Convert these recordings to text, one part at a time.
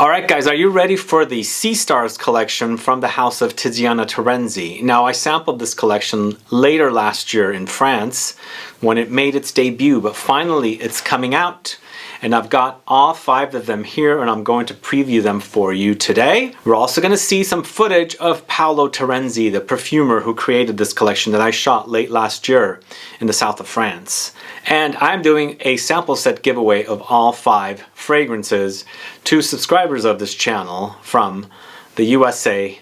Alright guys, are you ready for the Sea Stars collection from the house of Tiziana Terenzi? Now I sampled this collection later last year in France when it made its debut, but finally it's coming out. And I've got all 5 of them here and I'm going to preview them for you today. We're also going to see some footage of Paolo Terenzi, the perfumer who created this collection that I shot late last year in the south of France. And I'm doing a sample set giveaway of all 5 fragrances to subscribers of this channel from the USA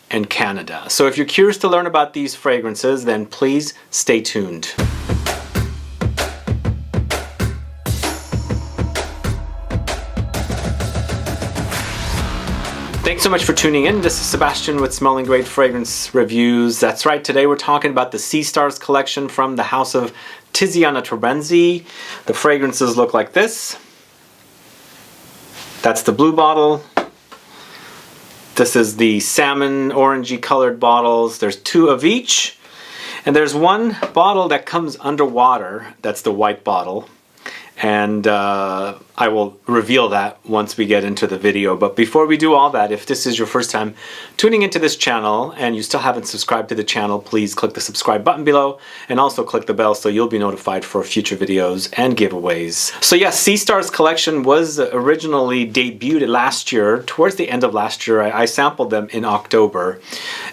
and Canada. So if you're curious to learn about these fragrances, then please stay tuned. Thanks so much for tuning in. This is Sebastian with Smelling Great Fragrance Reviews. That's right, today we're talking about the Sea Stars collection from the house of Tiziana Terenzi. The fragrances look like this. That's the blue bottle. This is the salmon orangey colored bottles. There's 2 of each. And there's one bottle that comes underwater. That's the white bottle. And I will reveal that once we get into the video. But before we do all that, if this is your first time tuning into this channel and you still haven't subscribed to the channel, please click the subscribe button below and also click the bell so you'll be notified for future videos and giveaways. So yes, Sea Stars collection was originally debuted last year. Towards the end of last year, I sampled them in October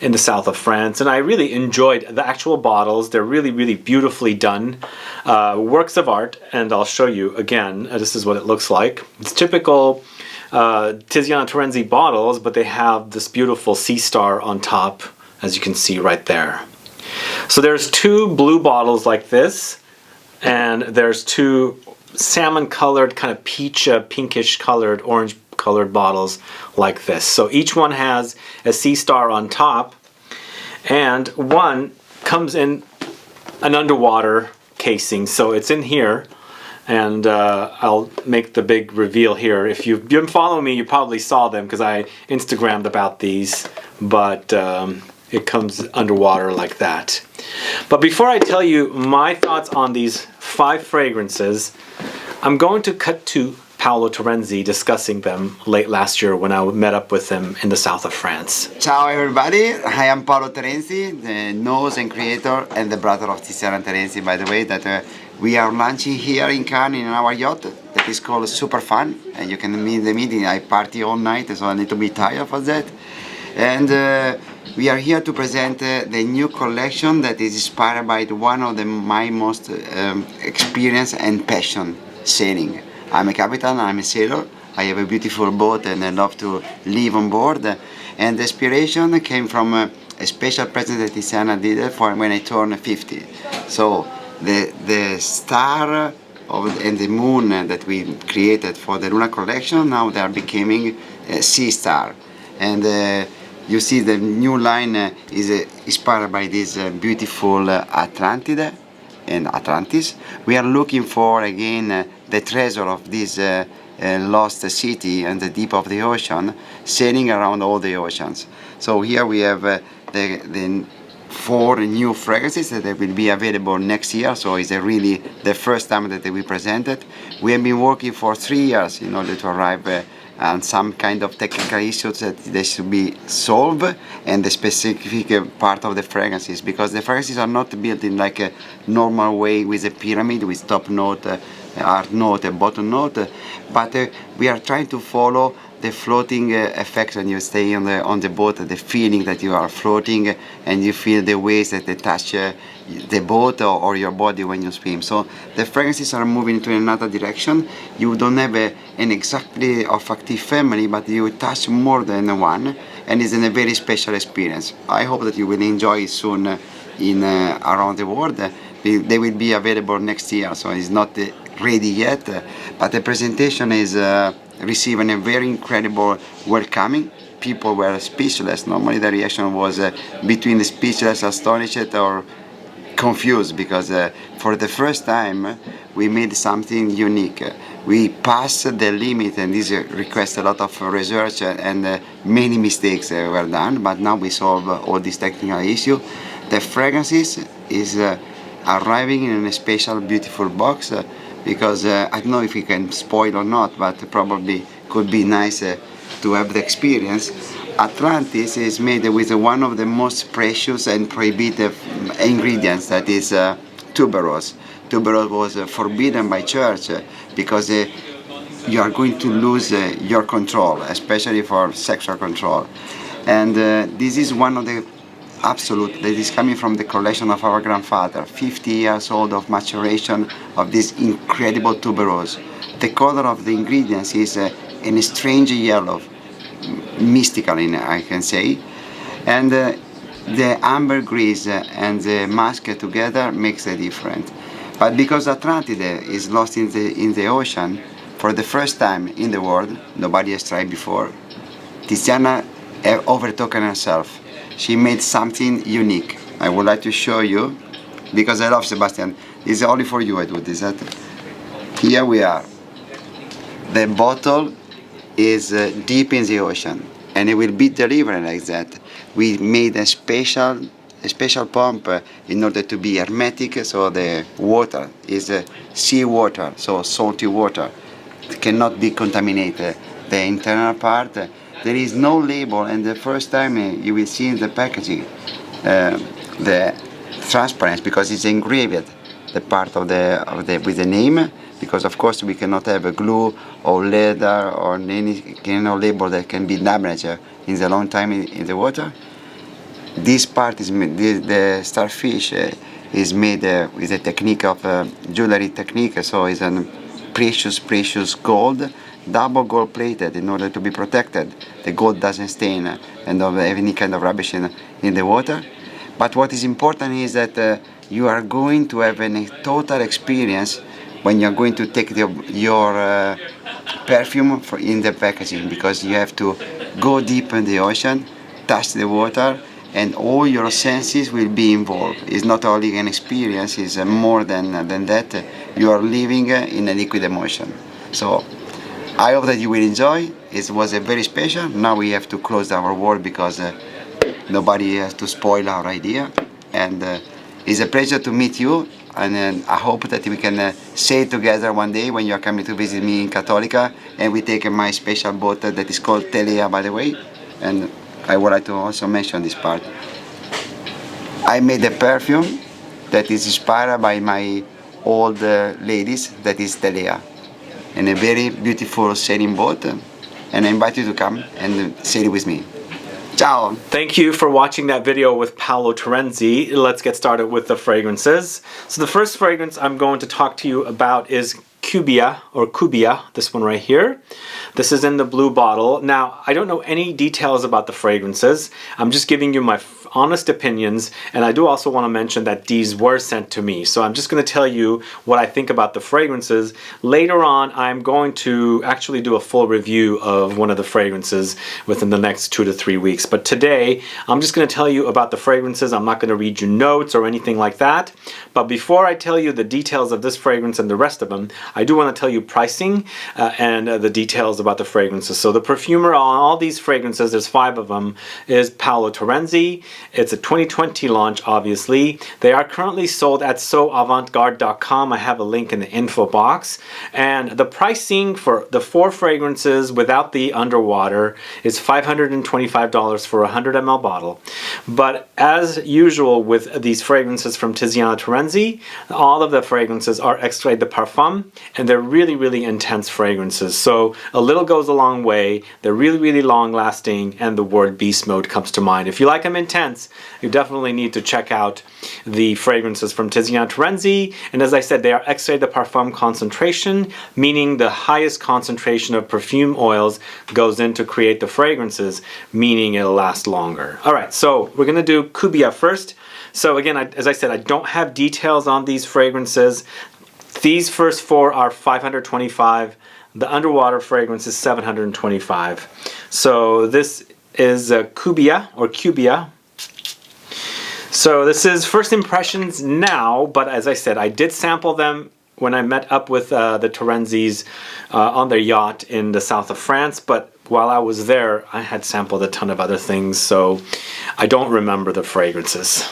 in the south of France, and I really enjoyed the actual bottles. They're really, really beautifully done. Works of art, and I'll show you again. This is what it looks like. It's typical Tiziana Terenzi bottles, but they have this beautiful sea star on top, as you can see right there. So there's 2 blue bottles like this, and there's 2 salmon colored, kind of peach, pinkish colored, orange colored bottles like this. So each one has a sea star on top, and one comes in an underwater casing. So it's in here, and I'll make the big reveal here. If you've been following me, you probably saw them because I Instagrammed about these, but it comes underwater like that. But before I tell you my thoughts on these 5 fragrances, I'm going to cut to Paolo Terenzi discussing them late last year when I met up with him in the south of France. Ciao everybody, I am Paolo Terenzi, the nose and creator and the brother of Tiziana Terenzi, by the way, that we are launching here in Cannes in our yacht that is called Super Fun, and you can meet the meeting. I party all night, so I need to be tired for that. And we are here to present the new collection that is inspired by one of my most experience and passion, sailing. I'm a captain, I'm a sailor, I have a beautiful boat and I love to live on board. And the inspiration came from a special present that Tiziana did for when I turned 50. So the star and the moon that we created for the Luna collection, now they are becoming a sea star. And you see the new line is inspired by this beautiful Atlantide and Atlantis. We are looking for again the treasure of this lost city and the deep of the ocean, sailing around all the oceans. So here we have the 4 new fragrances that will be available next year, so it's really the first time that we presented. We have been working for 3 years in order to arrive on some kind of technical issues that they should be solved, and the specific part of the fragrances, because the fragrances are not built in like a normal way with a pyramid with top note, art note and bottom note, but we are trying to follow the floating effect when you stay on the boat, the feeling that you are floating and you feel the waves that they touch the boat or your body when you swim. So the fragrances are moving into another direction. You don't have an exactly olfactive family, but you touch more than one, and it's a very special experience. I hope that you will enjoy it soon in around the world. They will be available next year, so it's not ready yet, but the presentation is receiving a very incredible welcoming. People were speechless. Normally the reaction was between speechless, astonished or confused, because for the first time we made something unique. We passed the limit, and this requests a lot of research and many mistakes were done, but now we solve all these technical issues. The fragrances is arriving in a special beautiful box because I don't know if we can spoil or not, but probably could be nice to have the experience, Atlantis is made with one of the most precious and prohibitive ingredients, that is tuberose. Tuberose was forbidden by church because you are going to lose your control, especially for sexual control. And this is one of the absolute, that is coming from the collection of our grandfather, 50 years old of maturation of this incredible tuberose. The color of the ingredients is in a strange yellow, mystical, I can say. And the ambergris and the musk together makes a difference. But because Atlantide is lost in the ocean, for the first time in the world, nobody has tried before, Tiziana overtaken herself. She made something unique. I would like to show you, because I love Sebastian. It's only for you I do this. Here we are. The bottle is deep in the ocean, and it will be delivered like that. We made a special pump in order to be hermetic, so the water is sea water, so salty water. It cannot be contaminated. The internal part, there is no label, and the first time you will see in the packaging the transparency, because it's engraved, the part of the with the name, because of course we cannot have a glue or leather or any kind of label that can be damaged in the long time in the water. This part is made, the starfish is made with a technique of jewelry technique, so it's a precious gold, double gold plated in order to be protected. The gold doesn't stain and don't have any kind of rubbish in the water. But what is important is that you are going to have a total experience when you're going to take your perfume in the packaging, because you have to go deep in the ocean, touch the water, and all your senses will be involved. It's not only an experience, it's more than that. You are living in a liquid emotion. So I hope that you will enjoy. It was a very special. Now we have to close our world because nobody has to spoil our idea. And it's a pleasure to meet you. And I hope that we can stay together one day when you are coming to visit me in Cattolica, and we take my special boat that is called Telea, by the way. And I would like to also mention this part. I made a perfume that is inspired by my old ladies, that is Telea, and a very beautiful sailing boat. And I invite you to come and sail with me. Ciao! Thank you for watching that video with Paolo Terenzi. Let's get started with the fragrances. So the first fragrance I'm going to talk to you about is Cubia, or Cubia, this one right here. This is in the blue bottle. Now, I don't know any details about the fragrances. I'm just giving you my honest opinions, and I do also want to mention that these were sent to me. So I'm just going to tell you what I think about the fragrances. Later on, I'm going to actually do a full review of one of the fragrances within the next 2 to 3 weeks. But today, I'm just going to tell you about the fragrances. I'm not going to read you notes or anything like that. But before I tell you the details of this fragrance and the rest of them, I do want to tell you pricing and the details about the fragrances. So the perfumer on all these fragrances, there's 5 of them, is Paolo Terenzi. It's a 2020 launch, obviously. They are currently sold at soavantgarde.com. I have a link in the info box. And the pricing for the 4 fragrances without the underwater is $525 for a 100 ml bottle. But as usual with these fragrances from Tiziana Terenzi, all of the fragrances are Extrait de Parfum, and they're really intense fragrances. So a little goes a long way. They're really long lasting, and the word beast mode comes to mind. If you like them intense, you definitely need to check out the fragrances from Tiziana Terenzi. And as I said, they are Extrait de Parfum concentration, meaning the highest concentration of perfume oils goes in to create the fragrances, meaning it'll last longer. Alright, so we're going to do Cubia first. So again, as I said, I don't have details on these fragrances. These first 4 are $525. The underwater fragrance is $725. So this is Cubia, or Cubia. So this is first impressions now, but as I said, I did sample them when I met up with the Terenzis on their yacht in the south of France, but while I was there, I had sampled a ton of other things, so I don't remember the fragrances.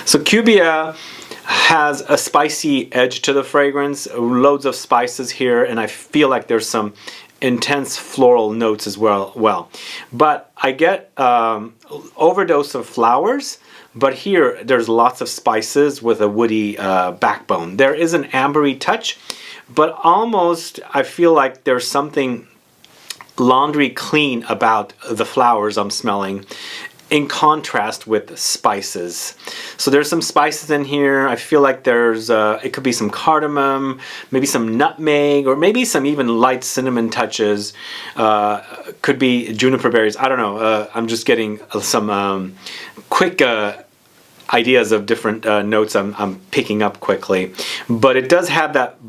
So Cubia has a spicy edge to the fragrance, loads of spices here, and I feel like there's some intense floral notes as well. But I get overdose of flowers, but here there's lots of spices with a woody backbone. There is an ambery touch, but almost I feel like there's something laundry clean about the flowers I'm smelling, in contrast with spices. So there's some spices in here. I feel like there's it could be some cardamom, maybe some nutmeg, or maybe some even light cinnamon touches. Could be juniper berries. I don't know. I'm just getting some quick ideas of different notes I'm picking up quickly, but it does have that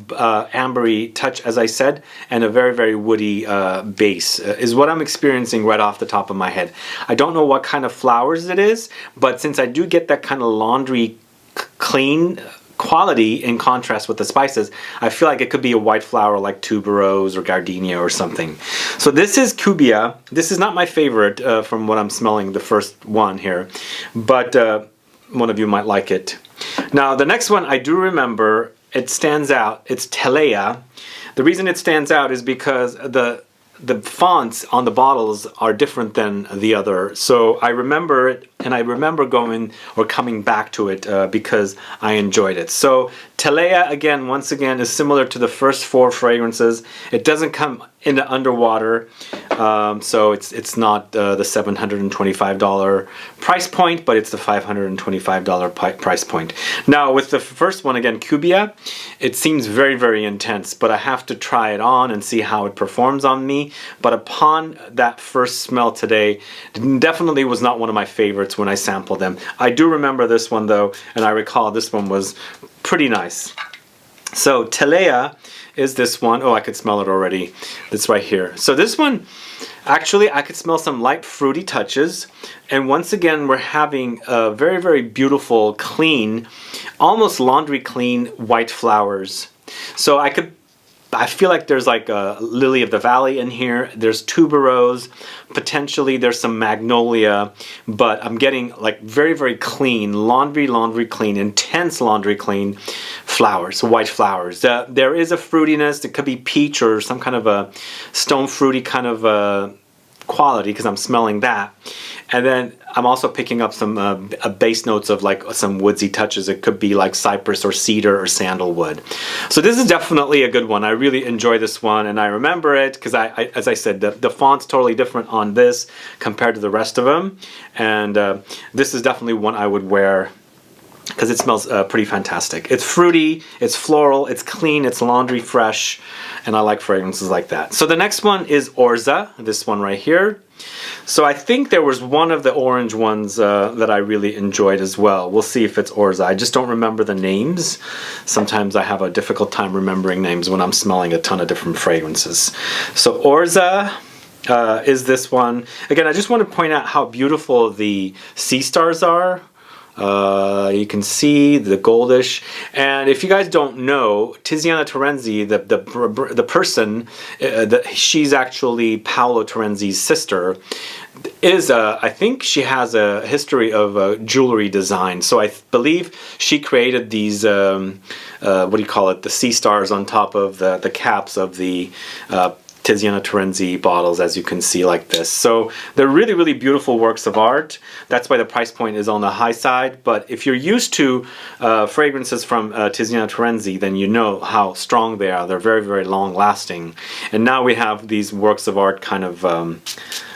ambery touch, as I said, and a very, very woody base is what I'm experiencing right off the top of my head. I don't know what kind of flowers it is, but since I do get that kind of laundry clean quality in contrast with the spices, I feel like it could be a white flower like tuberose or gardenia or something. So this is Cubia. This is not my favorite from what I'm smelling, the first one here, but one of you might like it. Now the next one I do remember, it stands out. It's Telea. The reason it stands out is because the fonts on the bottles are different than the other. So I remember it, and I remember going or coming back to it because I enjoyed it. So Telea, again, once again, is similar to the first 4 fragrances. It doesn't come into underwater, so it's not the $725 price point, but it's the $525 price point. Now with the first one, again, Cubia, it seems very, very intense, but I have to try it on and see how it performs on me. But upon that first smell today, it definitely was not one of my favorites when I sampled them. I do remember this one though, and I recall this one was pretty nice. So Telea is this one. Oh, I could smell it already. It's right here. So this one, actually, I could smell some light fruity touches. And once again, we're having a very, very beautiful, clean, almost laundry clean white flowers. So I feel like there's like a lily of the valley in here. There's tuberose, potentially there's some magnolia, but I'm getting like very, very clean, laundry clean, intense laundry clean flowers, white flowers. There is a fruitiness. It could be peach or some kind of a stone fruity kind of quality because I'm smelling that. And then I'm also picking up some base notes of like some woodsy touches. It could be like cypress or cedar or sandalwood. So this is definitely a good one. I really enjoy this one, and I remember it because as I said, the font's totally different on this compared to the rest of them. And this is definitely one I would wear because it smells pretty fantastic. It's fruity, it's floral, it's clean, it's laundry fresh, and I like fragrances like that. So the next one is Orza, this one right here. So I think there was one of the orange ones that I really enjoyed as well. We'll see if it's Orza. I just don't remember the names. Sometimes I have a difficult time remembering names when I'm smelling a ton of different fragrances. So Orza is this one. Again, I just want to point out how beautiful the sea stars are. You can see the goldish, and if you guys don't know, Tiziana Terenzi, the person, she's actually Paolo Terenzi's sister, is I think she has a history of jewelry design. So I believe she created these what do you call it? The sea stars on top of the caps of the Tiziana Terenzi bottles, as you can see, like this. So they're really, really beautiful works of art. That's why the price point is on the high side. But if you're used to fragrances from Tiziana Terenzi, then you know how strong they are. They're very, very long lasting. And now we have these works of art kind of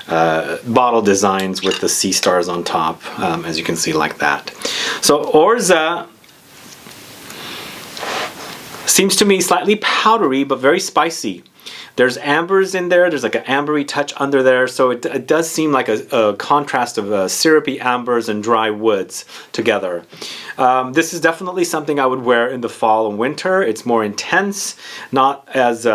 bottle designs with the sea stars on top, as you can see, like that. So Orza seems to me slightly powdery, but very spicy. There's ambers in there. There's like an ambery touch under there. So it does seem like a contrast of syrupy ambers and dry woods together. This is definitely something I would wear in the fall and winter. It's more intense, not as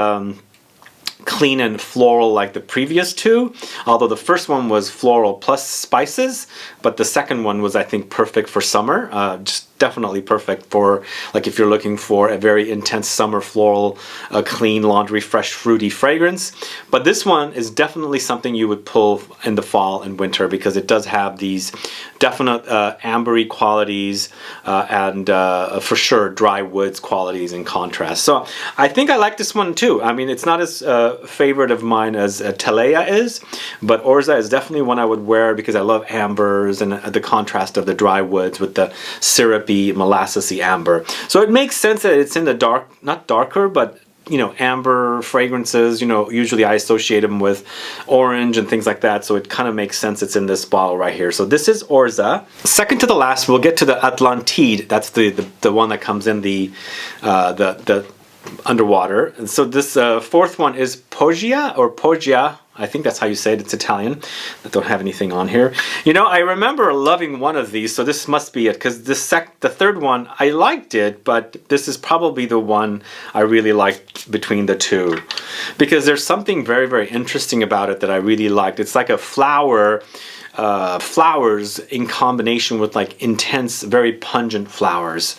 clean and floral like the previous two, although the first one was floral plus spices, but the second one was, I think, perfect for summer. Just definitely perfect for like if you're looking for a very intense summer floral, clean laundry, fresh, fruity fragrance. But this one is definitely something you would pull in the fall and winter because it does have these definite ambery qualities and for sure dry woods qualities in contrast. So I think I like this one too. I mean, it's not as favorite of mine as Telea is, but Orza is definitely one I would wear because I love ambers and the contrast of the dry woods with the syrupy, molassesy amber. So it makes sense that it's in the dark, not darker, but you know, amber fragrances, you know, usually I associate them with orange and things like that. So it kind of makes sense it's in this bottle right here. So this is Orza. Second to the last, we'll get to the Atlantide. That's the one that comes in the underwater. And so this fourth one is Poggia or Poggia. I think that's how you say it. It's Italian. I don't have anything on here. You know, I remember loving one of these, so this must be it, because the third one, I liked it, but this is probably the one I really liked between the two. Because there's something very, very interesting about it that I really liked. It's like a flower, flowers in combination with like intense, very pungent flowers.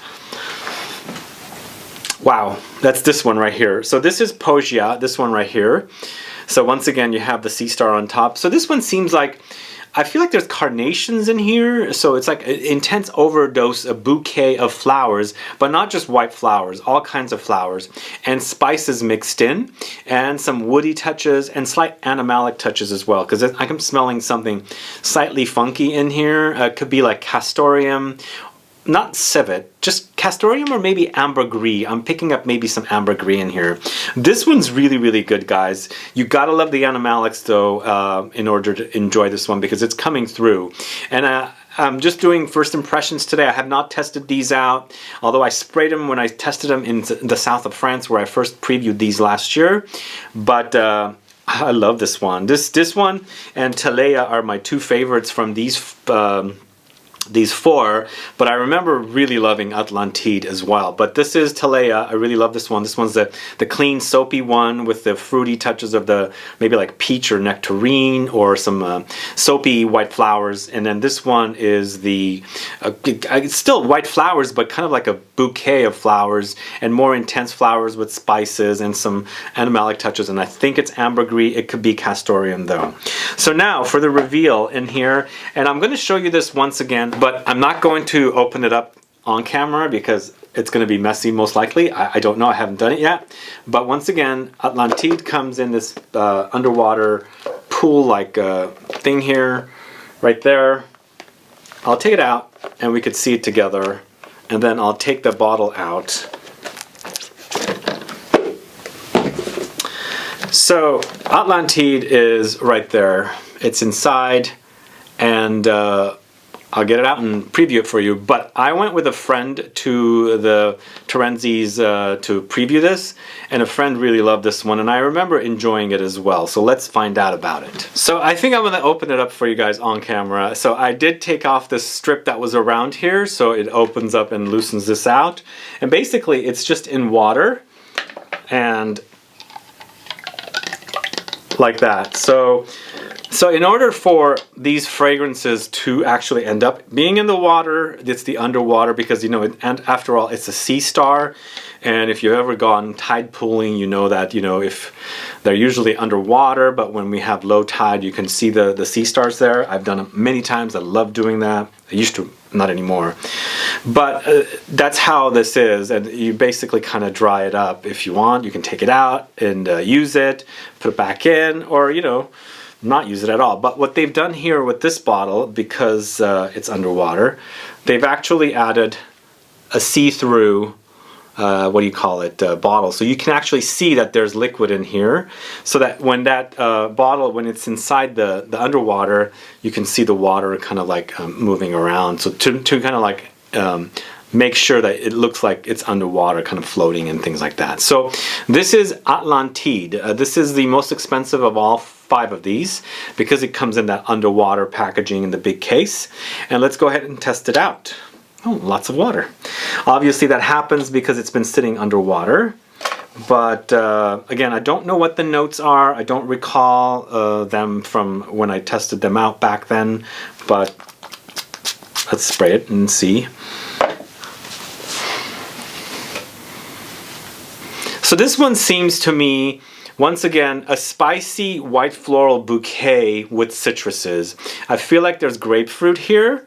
Wow, that's this one right here. So this is Poggia, this one right here. So once again, you have the sea star on top. So this one seems like, I feel like there's carnations in here. So it's like an intense overdose, a bouquet of flowers, but not just white flowers, all kinds of flowers and spices mixed in and some woody touches and slight animalic touches as well. Because I'm smelling something slightly funky in here. It could be like castoreum, not civet, just castoreum or maybe ambergris. I'm picking up maybe some ambergris in here. This one's really, really good, guys. You gotta love the animalics though in order to enjoy this one because it's coming through. And I'm just doing first impressions today. I have not tested these out, although I sprayed them when I tested them in the south of France where I first previewed these last year. But I love this one. This one and Telea are my two favorites from these four, but I remember really loving Atlantide as well. But this is Telea. I really love this one. This one's the clean, soapy one with the fruity touches of the maybe like peach or nectarine or some soapy white flowers. And then this one is the it's still white flowers, but kind of like a bouquet of flowers and more intense flowers with spices and some animalic touches. And I think it's ambergris. It could be castoreum though. So now for the reveal in here, and I'm going to show you this once again. But I'm not going to open it up on camera because it's going to be messy most likely. I don't know. I haven't done it yet. But once again, Atlantide comes in this underwater pool-like thing here, right there. I'll take it out and we could see it together. And then I'll take the bottle out. So Atlantide is right there. It's inside and I'll get it out and preview it for you, but I went with a friend to the Terenzis to preview this, and a friend really loved this one, and I remember enjoying it as well, so let's find out about it. So I think I'm going to open it up for you guys on camera. So I did take off the strip that was around here, so it opens up and loosens this out, and basically it's just in water, and like that. So in order for these fragrances to actually end up being in the water, it's the underwater because, you know, and after all, it's a sea star. And if you've ever gone tide pooling, you know that, you know, if they're usually underwater, but when we have low tide, you can see the sea stars there. I've done it many times. I love doing that. I used to, not anymore. But that's how this is. And you basically kind of dry it up. If you want, you can take it out and use it, put it back in, or, you know, not use it at all. But what they've done here with this bottle, because it's underwater, they've actually added a see-through what do you call it, bottle. So you can actually see that there's liquid in here, so that when that bottle, when it's inside the underwater, you can see the water kind of like moving around. So to kind of like make sure that it looks like it's underwater, kind of floating and things like that. So this is Atlantide. This is the most expensive of all 5 of these because it comes in that underwater packaging in the big case. And let's go ahead and test it out. Oh, lots of water. Obviously that happens because it's been sitting underwater. But again, I don't know what the notes are. I don't recall them from when I tested them out back then. But let's spray it and see. this one seems to me, once again, a spicy white floral bouquet with citruses. I feel like there's grapefruit here.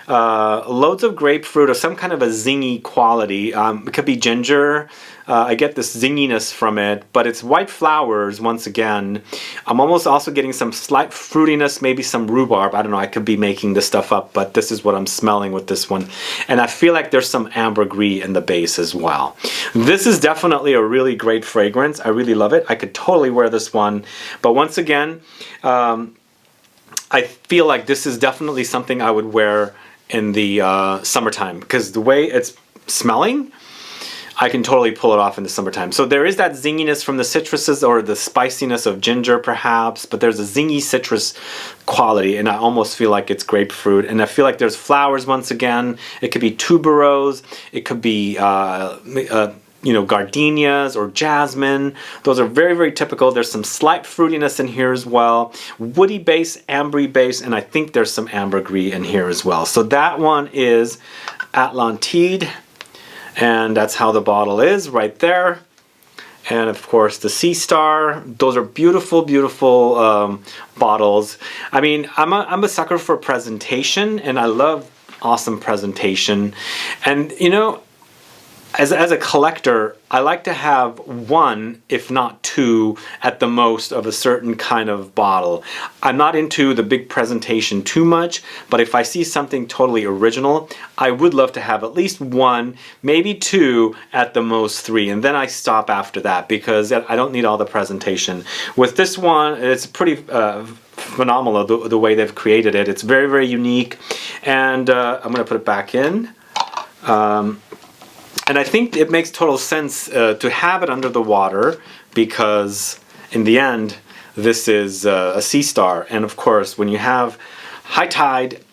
Loads of grapefruit or some kind of a zingy quality. It could be ginger. I get this zinginess from it, but it's white flowers once again. I'm almost also getting some slight fruitiness, maybe some rhubarb. I don't know, I could be making this stuff up, but this is what I'm smelling with this one. And I feel like there's some ambergris in the base as well. This is definitely a really great fragrance. I really love it. I could totally wear this one. But once again, I feel like this is definitely something I would wear in the summertime, because the way it's smelling, I can totally pull it off in the summertime. So there is that zinginess from the citruses or the spiciness of ginger perhaps, but there's a zingy citrus quality, and I almost feel like it's grapefruit. And I feel like there's flowers once again. It could be tuberose, it could be you know, gardenias or jasmine. Those are very, very typical. There's some slight fruitiness in here as well. Woody base, ambery base, and I think there's some ambergris in here as well. So that one is Atlantide, and that's how the bottle is right there. And of course the Sea Star. Those are beautiful, beautiful bottles. I mean, I'm a sucker for presentation, and I love awesome presentation. And you know, as a collector, I like to have one, if not two, at the most of a certain kind of bottle. I'm not into the big presentation too much, but if I see something totally original, I would love to have at least one, maybe two, at the most three, and then I stop after that because I don't need all the presentation. With this one, it's pretty phenomenal the way they've created it. It's very, very unique, and I'm going to put it back in. And I think it makes total sense to have it under the water, because in the end this is a Sea Star, and of course when you have high tide,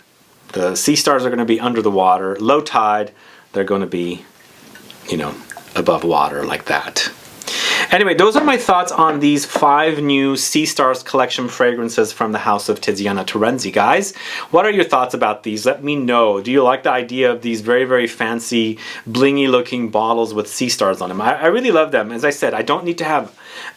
the Sea Stars are going to be under the water. Low tide, they're going to be, you know, above water like that. Anyway, those are my thoughts on these 5 new Sea Stars collection fragrances from the house of Tiziana Terenzi, guys. What are your thoughts about these? Let me know. Do you like the idea of these very, very fancy, blingy looking bottles with Sea Stars on them? I really love them. As I said, I don't need to have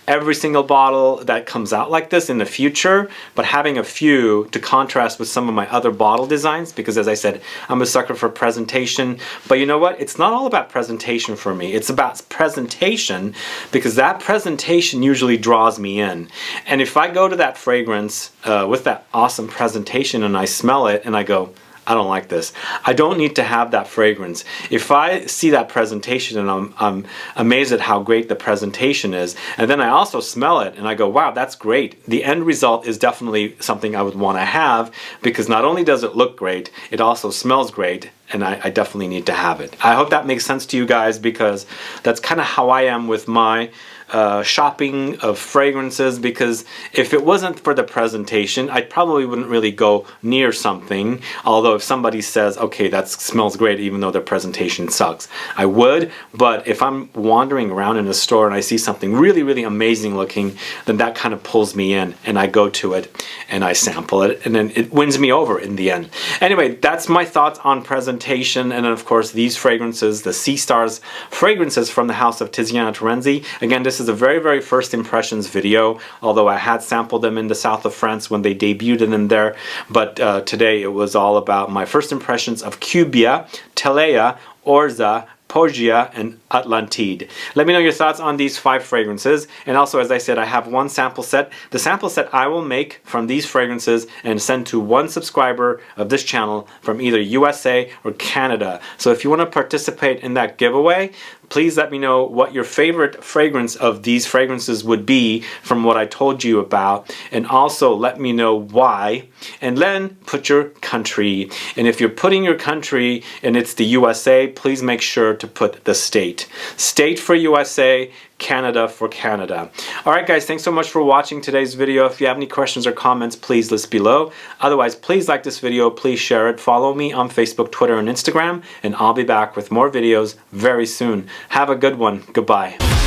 every single bottle that comes out like this in the future, but having a few to contrast with some of my other bottle designs, because as I said, I'm a sucker for presentation. But you know what? It's not all about presentation for me. It's about presentation, because that presentation usually draws me in. And if I go to that fragrance with that awesome presentation and I smell it and I go, I don't like this, I don't need to have that fragrance. If I see that presentation and I'm amazed at how great the presentation is, and then I also smell it and I go, wow, that's great, the end result is definitely something I would want to have, because not only does it look great, it also smells great, and I definitely need to have it. I hope that makes sense to you guys, because that's kind of how I am with my shopping of fragrances, because if it wasn't for the presentation, I probably wouldn't really go near something. Although if somebody says, okay, that smells great even though the presentation sucks, I would. But if I'm wandering around in a store and I see something really, really amazing looking, then that kind of pulls me in and I go to it and I sample it, and then it wins me over in the end. Anyway, that's my thoughts on presentation. And then of course these fragrances, the Sea Stars fragrances from the house of Tiziana Terenzi. Again, this is a very, very first impressions video, although I had sampled them in the south of France when they debuted in there. But today it was all about my first impressions of Cubia, Telea, Orza, Poggia, and Atlantide. Let me know your thoughts on these 5 fragrances. And also, as I said, I have one sample set. The sample set I will make from these fragrances and send to one subscriber of this channel from either USA or Canada. So if you want to participate in that giveaway, please let me know what your favorite fragrance of these fragrances would be from what I told you about, and also let me know why, and then put your country. And if you're putting your country and it's the USA, please make sure to put the state. State for USA, Canada for Canada. Alright guys, thanks so much for watching today's video. If you have any questions or comments, please list below. Otherwise, please like this video, please share it, follow me on Facebook, Twitter, and Instagram, and I'll be back with more videos very soon. Have a good one. Goodbye.